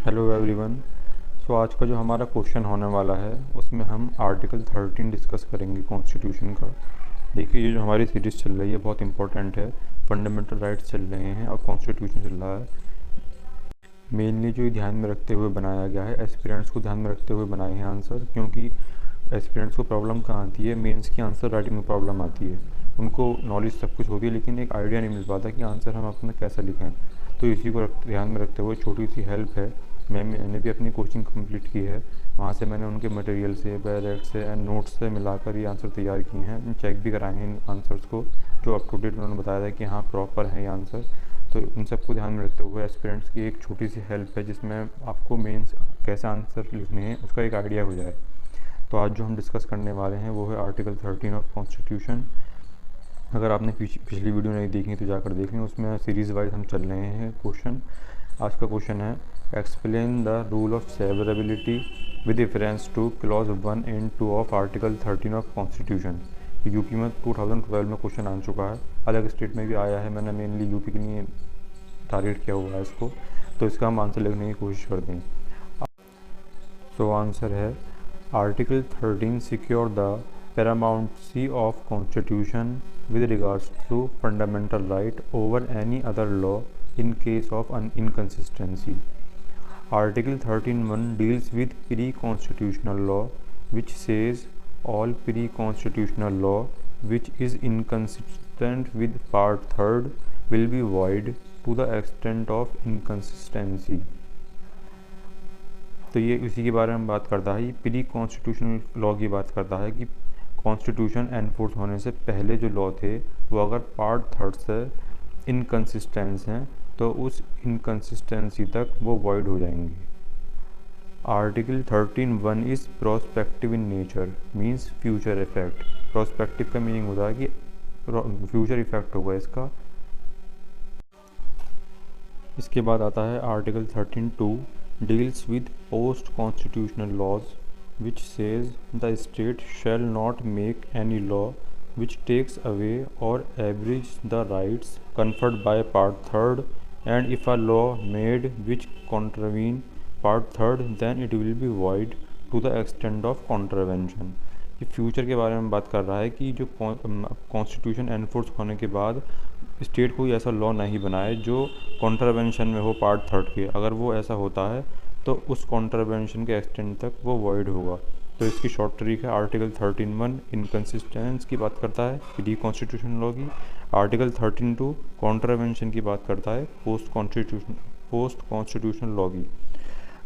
Hello everyone. आज का जो हमारा क्वेश्चन होने वाला है उसमें हम आर्टिकल 13 डिस्कस करेंगे कॉन्स्टिट्यूशन का। देखिए, ये जो हमारी सीरीज़ चल रही है बहुत इंपॉर्टेंट है। फंडामेंटल राइट्स चल रहे हैं और कॉन्स्टिट्यूशन चल रहा है। मेनली जो ध्यान में रखते हुए बनाया गया है, एस्पिरेंट्स को ध्यान में रखते हुए बनाए हैं आंसर, क्योंकि एस्पिरेंट्स को प्रॉब्लम कहाँ आती है, मेंस की आंसर राइटिंग में प्रॉब्लम आती है। उनको नॉलेज सब कुछ होती है लेकिन एक आइडिया नहीं मिल पाता कि आंसर हम अपना कैसे लिखें। तो इसी को ध्यान में रखते हुए छोटी सी हेल्प है। मैंने भी अपनी कोचिंग कंप्लीट की है, वहाँ से मैंने उनके मटेरियल से, डायरेक्ट से एंड नोट्स से मिलाकर ये आंसर तैयार किए हैं। चेक भी कराए हैं इन आंसर्स को, जो अप टू डेट उन्होंने बताया था कि हाँ प्रॉपर है ये आंसर। तो इन सबको ध्यान में रखते हुए एस्पिरेंट्स की एक छोटी सी हेल्प है जिसमें आपको मेंस कैसे आंसर लिखने हैं उसका एक आइडिया हो जाए। तो आज जो हम डिस्कस करने वाले हैं वो है आर्टिकल 13 ऑफ कॉन्स्टिट्यूशन। अगर आपने पिछली वीडियो नहीं देखी तो जाकर देख लें, उसमें सीरीज़ वाइज हम चल रहे हैं क्वेश्चन। आज का क्वेश्चन है explain the rule of severability with reference two clause 1 and 2 of article 13 of constitution. UP में 2012 में क्वेश्चन आ चुका है, अलग स्टेट में भी आया है। मैंने मेनली यूपी के लिए टारगेट किया हुआ है इसको, तो इसका हम आंसर लिखने की कोशिश करते हैं। आंसर है article 13 secure the paramountcy of constitution with regards to fundamental right over any other law in case of an inconsistency. Article 13(1) deals with pre-constitutional law, which says all pre-constitutional law which is inconsistent with part 3rd will be void to the extent of inconsistency. तो ये उसी के बारे में बात करता है। ये प्री कॉन्स्टिट्यूशनल लॉ की बात करता है कि कॉन्स्टिट्यूशन एनफोर्स होने से पहले जो लॉ थे वो अगर पार्ट 3rd से इनकन्सिस्टेंस हैं तो उस इनकन्सिस्टेंसी तक वो वॉइड हो जाएंगे। Article 13(1) is prospective in nature, means future effect. Prospective का मीनिंग होता है कि फ्यूचर इफेक्ट होगा इसका। इसके बाद आता है article 13(2) deals with post-constitutional laws, which says the state shall not make any law which takes away or abridges the rights conferred by part 3rd, and if a law made which contravene part 3rd then it will be void to the extent of contravention। ये future के बारे में बात कर रहा है कि जो कॉन्स्टिट्यूशन एनफोर्स होने के बाद स्टेट कोई ऐसा लॉ नहीं बनाए जो कॉन्ट्रावेंशन में हो पार्ट 3rd के। अगर वो ऐसा होता है तो उस कॉन्ट्रावेंशन के एक्सटेंड तक वो वॉइड होगा। तो इसकी शॉर्ट ट्रिक है आर्टिकल 13(1) इनकन्सिस्टेंस की बात करता है प्री कॉन्स्टिट्यूशन लॉ की। आर्टिकल 13(2) कॉन्ट्रावेंशन की बात करता है पोस्ट कॉन्स्टिट्यूशन लॉ की।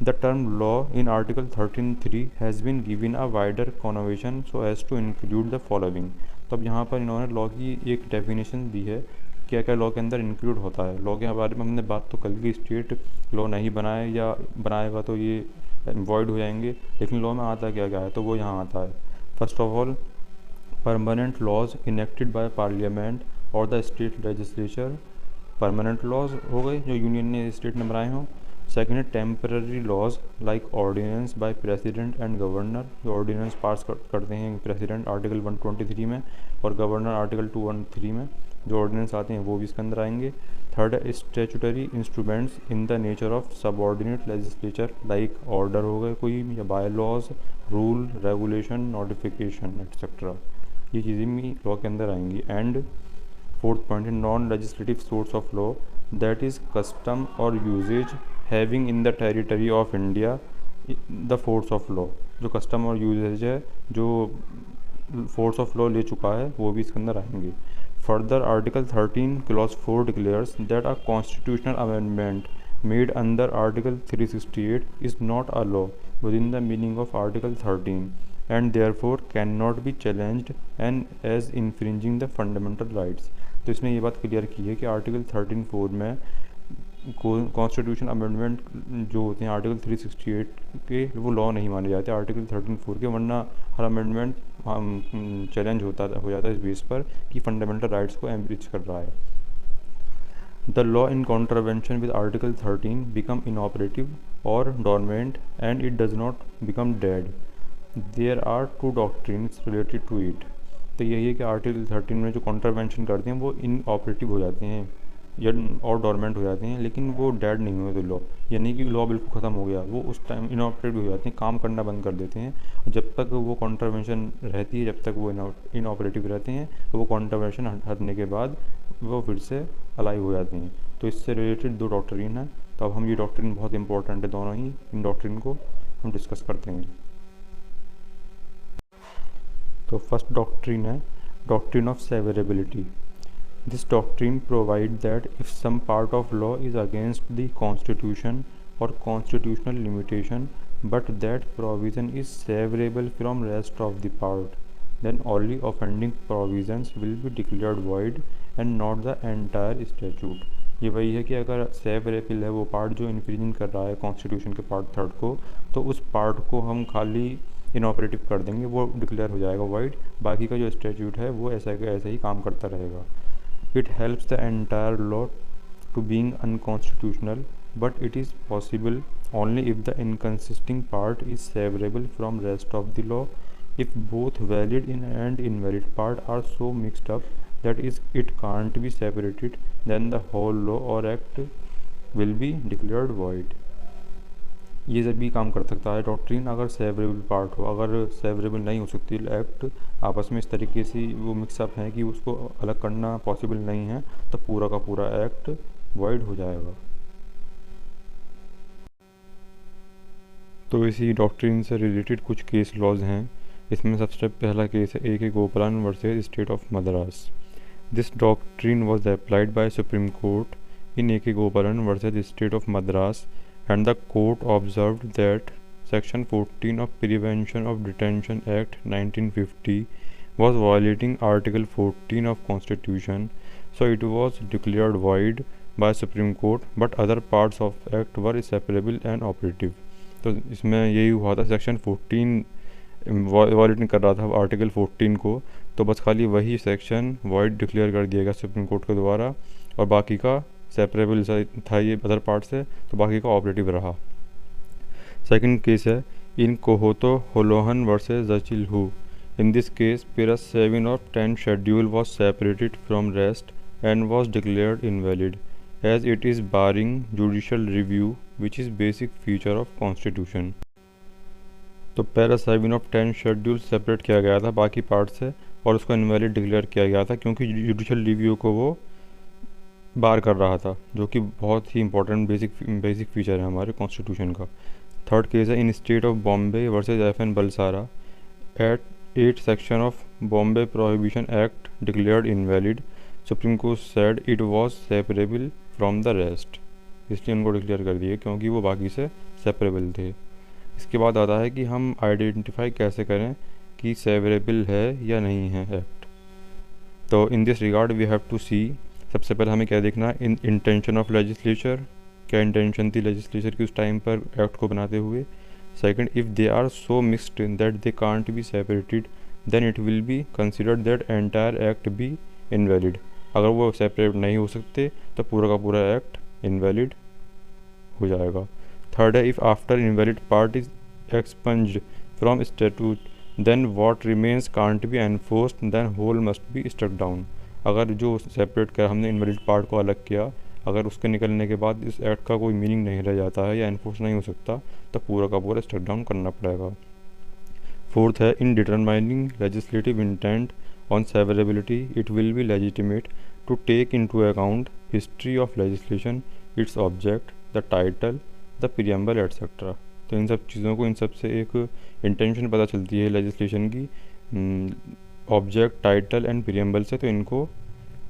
The term law in Article 13(3) has been given a wider connotation so as to include the following। तो अब यहाँ पर इन्होंने लॉ की एक डेफिनेशन दी है, क्या क्या लॉ के अंदर इंक्लूड होता है। लॉ के बारे में हमने बात तो कल की, स्टेट लॉ नहीं बनाए या बनाएगा तो ये वॉइड हो जाएंगे, लेकिन लॉ में आता क्या क्या है तो वो यहाँ आता है। First of all, permanent laws enacted by parliament और the state legislature. Permanent laws हो गए जो यूनियन ने, स्टेट ने बनाए हों। सेकेंड है temporary laws like ordinance by president and governor, जो ऑर्डिनेंस पास करते हैं प्रेसिडेंट आर्टिकल 123 में और गवर्नर आर्टिकल 213 में, जो ऑर्डिनेंस आते हैं वो भी इसके अंदर आएंगे। थर्ड है statutory instruments in the nature of subordinate legislature like order हो गए कोई, या by laws, rule, regulation, notification etcetera, ये चीज़ें भी लॉ के अंदर आएंगी। एंड फोर्थ पॉइंट है non legislative source of law that is custom और usages having in the territory of India the force of law. जो कस्टम और यूजेज है जो फोर्स ऑफ लॉ ले चुका है वो भी इसके अंदर आएंगे। Further article 13 clause 4 declares that a constitutional amendment made under article 368 is not a law within the meaning of article 13 and therefore cannot be challenged and as infringing the fundamental rights. तो इसने ये बात clear की है कि article 13(4) में constitution amendment जो होते हैं आर्टिकल 368 के वो लॉ नहीं माने जाते आर्टिकल 13(4) के, वरना हर अमेंडमेंट चैलेंज हो जाता है इस बेस पर कि फंडामेंटल राइट्स को एम्ब्रिज कर रहा है। The law in contravention with article 13 become inoperative और dormant and it does not become dead. There are 2 doctrines related to it. तो यही है कि आर्टिकल 13 में जो कॉन्ट्रावेंशन करते हैं वो इनऑपरेटिव हो जाते हैं, या और डोरमेंट हो जाते हैं, लेकिन वो डेड नहीं हुए थे लॉ, यानी कि लॉ बिल्कुल ख़त्म हो गया, वो उस टाइम इनऑपरेटिव हो जाते हैं, काम करना बंद कर देते हैं। जब तक वो कॉन्ट्रवेंशन रहती है, जब तक वो इनऑपरेटिव रहते हैं, तो वो कॉन्ट्रवेंशन हटने के बाद वो फिर से अलाइव हो जाते हैं। तो इससे रिलेटेड दो डॉक्ट्रिन है, तो अब हम ये डॉक्ट्रिन बहुत इंपॉर्टेंट है, दोनों ही इन डॉक्ट्रिन को हम डिस्कस करते हैं। तो फर्स्ट डॉक्ट्रिन है doctrine of severability. This doctrine provides that if some part of law is against the constitution or constitutional limitation, but that provision is severable from rest of the part, then only offending provisions will be declared void and not the entire statute। ये वही है कि अगर सेवरेबल है वो part जो infringing कर रहा है कॉन्स्टिट्यूशन के पार्ट थर्ड को, तो उस पार्ट को हम खाली इनऑपरेटिव कर देंगे, वो डिक्लेयर हो जाएगा वाइड, बाकी का जो स्टैट्यूट है वो ऐसे ही काम करता रहेगा। It helps the entire law to being unconstitutional, but it is possible only if the inconsisting part is severable from rest of the law. If both valid and invalid part are so mixed up that it can't be separated, then the whole law or act will be declared void। ये जब भी काम कर सकता है doctrine अगर सेवरेबल part हो, अगर सेवरेबल नहीं हो सकती एक्ट आपस में इस तरीके से वो मिक्सअप हैं कि उसको अलग करना पॉसिबल नहीं है, तो पूरा का पूरा एक्ट वॉइड हो जाएगा। तो इसी डॉक्ट्रिन से रिलेटेड कुछ केस लॉज हैं। इसमें सबसे पहला केस है A.K. गोपालन versus state of Madras. This doctrine was applied by supreme court in A.K. गोपालन versus state of Madras, and the court observed that Section 14 of Prevention of Detention Act 1950 was violating Article 14 of Constitution, so it was declared void by Supreme Court, but other parts of Act were separable and operative। तो इसमें यही हुआ था, section 14 violet कर रहा था article 14 को, तो बस खाली वही सेक्शन वॉइड डिक्लेयर कर दिया गया सुप्रीम कोर्ट के द्वारा, और बाकी का सेपरेबल था ये अदर पार्ट से, तो बाकी का ऑपरेटिव रहा। सेकंड केस है in Kihoto Hollohan versus Zachillhu. In this case para 7 of 10 schedule was separated from rest and was declared invalid as it is barring judicial review which is basic feature of constitution. तो para 7 of 10 schedule separate किया गया था बाकी part से, और उसको invalid declare किया गया था क्योंकि जुडिशल रिव्यू को वो बार कर रहा था, जो कि बहुत ही इंपॉर्टेंट बेसिक फीचर है हमारे कॉन्स्टिट्यूशन का। थर्ड केस है in state of Bombay versus FN Balsara. At 8 section of Bombay prohibition act declared invalid, supreme court said it was separable from the rest, इसलिए उनको डिक्लेयर कर दिए क्योंकि वो बाकी से सेपरेबल थे। इसके बाद आता है कि हम आइडेंटिफाई कैसे करें कि सेपरेबल है या नहीं है एक्ट। तो in this regard we have to see, सबसे पहले हमें क्या देखना, इन इंटेंशन ऑफ लेजिस्लेचर, क्या इंटेंशन थी लेजिस्लेचर की उस टाइम पर एक्ट को बनाते हुए। Second, if they are so mixed that they can't be separated then it will be considered that entire act be invalid. अगर वो सेपरेट नहीं हो सकते तो पूरा का पूरा एक्ट इनवैलिड हो जाएगा। थर्ड है, if after invalid part is expunged from statute then what remains can't be enforced then whole must be struck down. अगर जो सेपरेट कर हमने इनवैलिड पार्ट को अलग किया, अगर उसके निकलने के बाद इस एक्ट का कोई मीनिंग नहीं रह जाता है या एनफोर्स नहीं हो सकता, तो पूरा का पूरा स्ट्रक डाउन करना पड़ेगा। फोर्थ है, in determining legislative intent on severability it will be legitimate to take into account history of legislation, its object, the title, the preamble etcetera. तो इन सब चीज़ों को, इन सब से एक इंटेंशन पता चलती है लेजिस्लेशन की, ऑब्जेक्ट, टाइटल एंड प्रीएम्बल से, तो इनको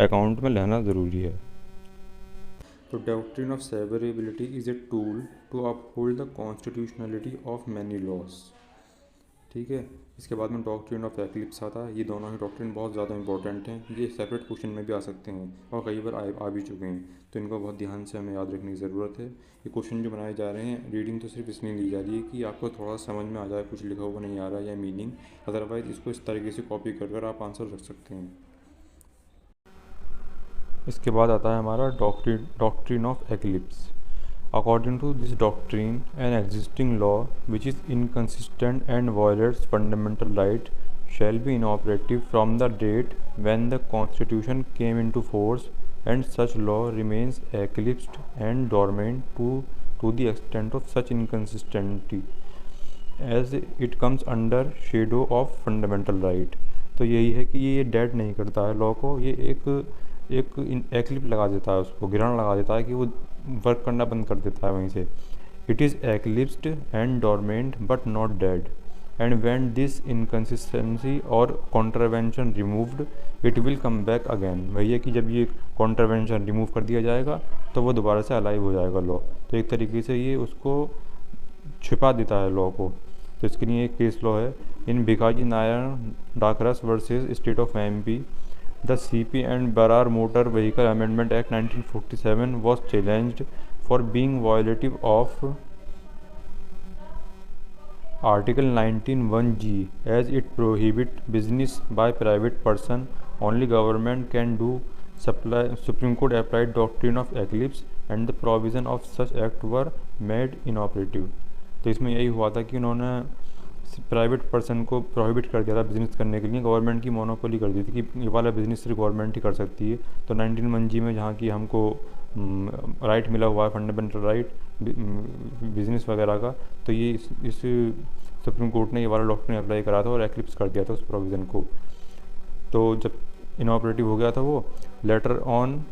अकाउंट में लेना ज़रूरी है। तो doctrine of severability is a tool to uphold the constitutionality of many laws. ठीक है, इसके बाद में डॉक्ट्रिन ऑफ एक्लिप्स आता है। ये दोनों ही डॉक्ट्रिन बहुत ज़्यादा इंपॉर्टेंट हैं, ये सेपरेट क्वेश्चन में भी आ सकते हैं और कई बार आ भी चुके हैं, तो इनको बहुत ध्यान से हमें याद रखने की ज़रूरत है। ये क्वेश्चन जो बनाए जा रहे हैं, रीडिंग तो सिर्फ इसलिए दी जा रही है कि आपको थोड़ा समझ में आ जाए, कुछ लिखा हुआ नहीं आ रहा है या मीनिंग, अदरवाइज़ इसको इस तरीके से कॉपी कर आप आंसर रख सकते हैं। इसके बाद आता है हमारा doctrine of eclipse. According to this doctrine, an existing law which is inconsistent and violates fundamental right shall be inoperative from the date when the Constitution came into force, and such law remains eclipsed and dormant to the extent of such inconsistency as it comes under shadow of fundamental right। तो यही है कि ये dead नहीं करता है law को, ये एक एक्लिप लगा देता है, उसको गिरान लगा देता है कि वो वर्क करना बंद कर देता है वहीं से। It is eclipsed and dormant but not dead, and when this inconsistency और contravention removed it will come back again. वही है कि जब ये कॉन्ट्रावेंशन रिमूव कर दिया जाएगा तो वो दोबारा से अलाइव हो जाएगा लॉ। तो एक तरीके से ये उसको छिपा देता है लॉ को। तो इसके लिए एक केस लॉ है, in Bhikhaji Nayar Dhakras versus state of MP, the CP and Berar motor vehicle amendment act 1947 was challenged for being violative of Article 19(1)(g) as it prohibit business by private person. Only government can do. Supreme Court applied doctrine of eclipse and the provision of such act were made inoperative। तो इसमें यही हुआ था कि उन्होंने private person को prohibit कर दिया था बिज़नेस करने के लिए, गवर्नमेंट की मोनोपोली कर दी थी कि ये वाला बिज़नेस सिर्फ गवर्नमेंट ही कर सकती है। तो 19(1)(g) में जहाँ की हमको राइट मिला हुआ है, फंडामेंटल राइट बिज़नेस वगैरह का, तो ये इस सुप्रीम कोर्ट ने ये वाला डॉक्ट्रिन अप्लाई करा था और एक्लिप्स कर दिया था उस प्रोविज़न को। तो जब इनऑपरेटिव हो गया था वो, later on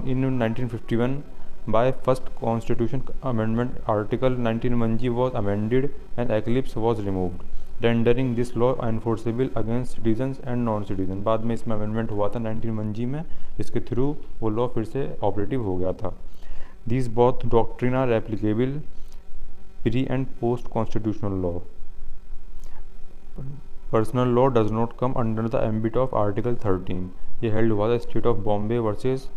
in 1951 by first constitution amendment article 19(1)(g) was amended and eclipse was removed, rendering this law enforceable against citizens and non citizens। बाद में इसमें अमेंडमेंट हुआ था 19(1)(g) में, इसके थ्रू वो लॉ फिर से ऑपरेटिव हो गया था। These both doctrine are applicable pre and post constitutional law। Personal law does not come under the ambit of article 13। ये हेल्ड हुआ था स्टेट ऑफ बॉम्बे वर्सेस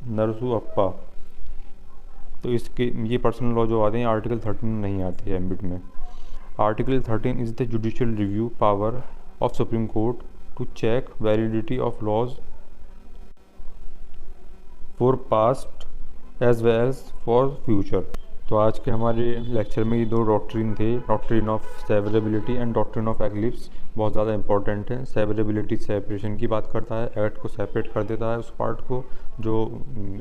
नरसुअप्पा। तो इसके ये पर्सनल लॉ जो आते हैं आर्टिकल 13 में नहीं आते हैं एम्बिट में। Article 13 is the judicial review power of supreme court to check validity of laws for past as well as for future. तो आज के हमारे लेक्चर में ये दो डॉक्ट्रिन थे, doctrine of severability and doctrine of eclipse, बहुत ज़्यादा इंपॉर्टेंट है। सेवरेबिलिटी सेपरेशन की बात करता है, एक्ट को सेपरेट कर देता है उस पार्ट को जो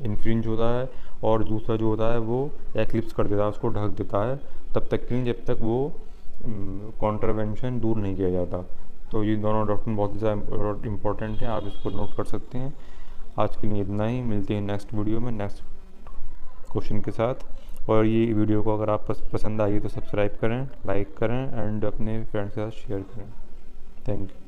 इन्फ्रिंज होता है, और दूसरा जो होता है वो एक्लिप्स कर देता है, उसको ढक देता है तब तक के लिए जब तक वो कॉन्ट्रावेंशन दूर नहीं किया जाता। तो ये दोनों डॉक्ट्रिन बहुत ज़्यादा इंपॉर्टेंट हैं, आप इसको नोट कर सकते हैं। आज के लिए इतना ही, मिलते हैं नेक्स्ट वीडियो में नेक्स्ट क्वेश्चन के साथ। और ये वीडियो को अगर आप पसंद आई तो सब्सक्राइब करें, लाइक करें एंड अपने फ्रेंड्स के साथ शेयर करें। Thank you.